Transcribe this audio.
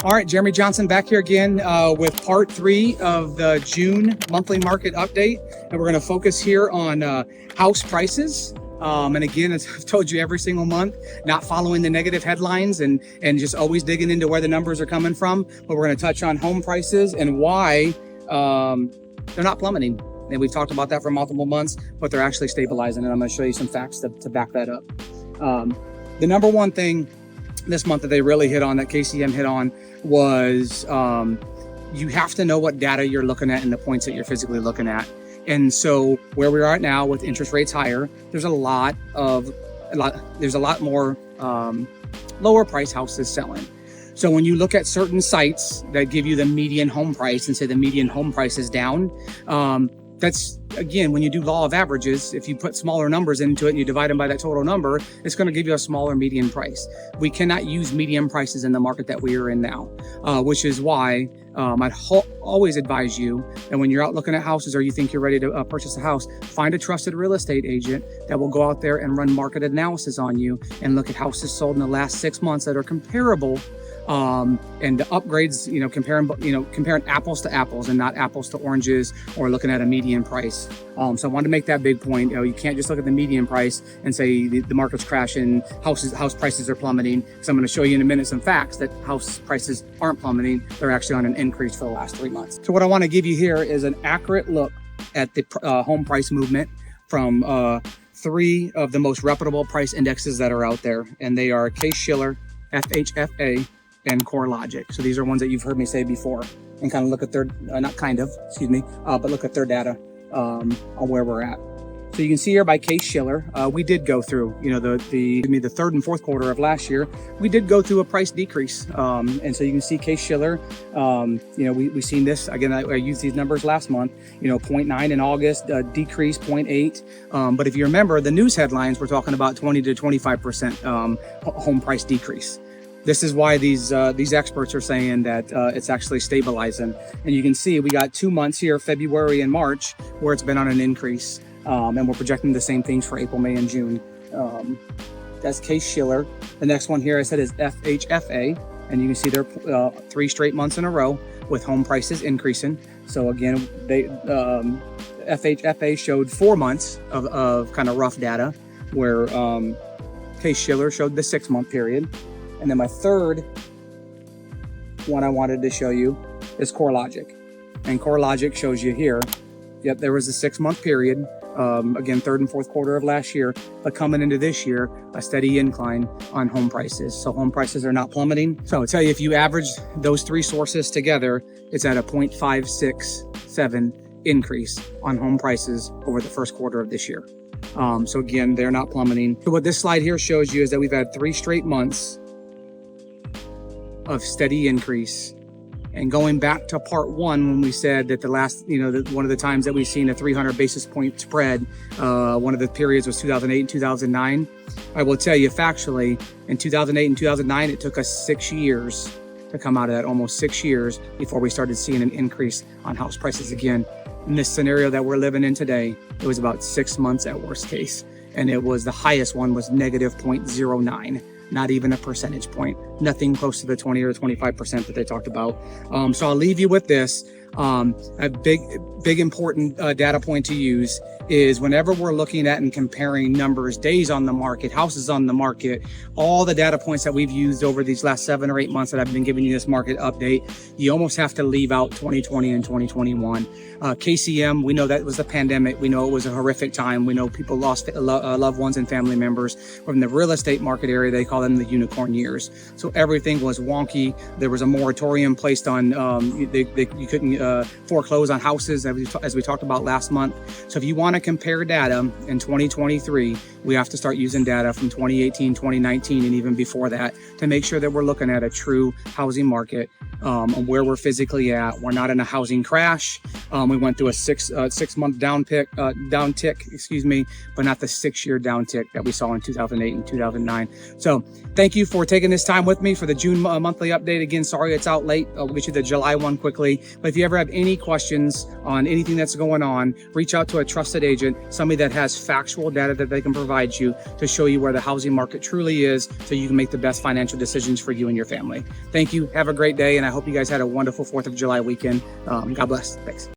All right, Jeremy Johnson back here again with part 3 of the June monthly market update. And we're going to focus here on house prices. And again, as I've told you every single month, not following the negative headlines and just always digging into where the numbers are coming from. But we're going to touch on home prices and why they're not plummeting. And we've talked about that for multiple months, but they're actually stabilizing. And I'm going to show you some facts to back that up. The number one thing this month that they really hit on, that KCM hit on, was you have to know what data you're looking at and the points that you're physically looking at. And so where we are at now with interest rates higher, there's a lot more lower price houses selling. So when you look at certain sites that give you the median home price and say the median home price is down, that's, again, when you do law of averages, if you put smaller numbers into it and you divide them by that total number, it's going to give you a smaller median price. We cannot use median prices in the market that we are in now, which is why I'd always advise you, and when you're out looking at houses or you think you're ready to purchase a house, find a trusted real estate agent that will go out there and run market analysis on you and look at houses sold in the last 6 months that are comparable. And the upgrades, comparing apples to apples and not apples to oranges, or looking at a median price. So I wanted to make that big point. You can't just look at the median price and say the market's crashing, house prices are plummeting. So I'm going to show you in a minute some facts that house prices aren't plummeting. They're actually on an increase for the last 3 months. So what I want to give you here is an accurate look at the home price movement from 3 of the most reputable price indexes that are out there. And they are Case-Shiller, FHFA, and CoreLogic. So these are ones that you've heard me say before, and kind of look at their, but look at their data on where we're at. So you can see here by Case-Shiller, we did go through, the third and fourth quarter of last year, we did go through a price decrease. And so you can see Case-Shiller, we've seen this, again, I used these numbers last month, 0.9 in August, decrease 0.8. But if you remember, the news headlines were talking about 20 to 25% home price decrease. This is why these experts are saying that it's actually stabilizing. And you can see we got 2 months here, February and March, where it's been on an increase. And we're projecting the same things for April, May, and June. That's Case-Shiller. The next one here I said is FHFA. And you can see they're 3 straight months in a row with home prices increasing. So again, FHFA showed 4 months of kind of rough data, where Case-Shiller showed the 6-month period. And then my third one I wanted to show you is CoreLogic. And CoreLogic shows you here, yep, there was a 6-month period, again, third and fourth quarter of last year, but coming into this year, a steady incline on home prices. So home prices are not plummeting. So I'll tell you, if you average those 3 sources together, it's at a 0.567 increase on home prices over the first quarter of this year. So again, they're not plummeting. So what this slide here shows you is that we've had 3 straight months of steady increase. And going back to part 1, when we said that the last, one of the times that we've seen a 300 basis point spread, one of the periods was 2008 and 2009. I will tell you factually, in 2008 and 2009, it took us 6 years to come out of that, almost 6 years, before we started seeing an increase on house prices again. In this scenario that we're living in today, it was about 6 months at worst case. And it was, the highest one was negative 0.09. Not even a percentage point, nothing close to the 20 or 25% that they talked about. So I'll leave you with this. A big important data point to use is whenever we're looking at and comparing numbers, days on the market, houses on the market, all the data points that we've used over these last 7 or 8 months that I've been giving you this market update, you almost have to leave out 2020 and 2021. KCM, we know that was a pandemic. We know it was a horrific time. We know people lost loved ones and family members. From the real estate market area, they call them the unicorn years. So everything was wonky. There was a moratorium placed on, you couldn't foreclose on houses, as we talked about last month. So if you want to compare data in 2023, we have to start using data from 2018, 2019, and even before that to make sure that we're looking at a true housing market and where we're physically at. We're not in a housing crash. We went through a 6 month downtick, excuse me, but not the 6-year downtick that we saw in 2008 and 2009. So thank you for taking this time with me for the June monthly update. Again, sorry it's out late. I'll get you the July one quickly. But if you ever have any questions on anything that's going on, reach out to a trusted agent, somebody that has factual data that they can provide you to show you where the housing market truly is, so you can make the best financial decisions for you and your family. Thank you. Have a great day. And I hope you guys had a wonderful 4th of July weekend. God bless. Thanks.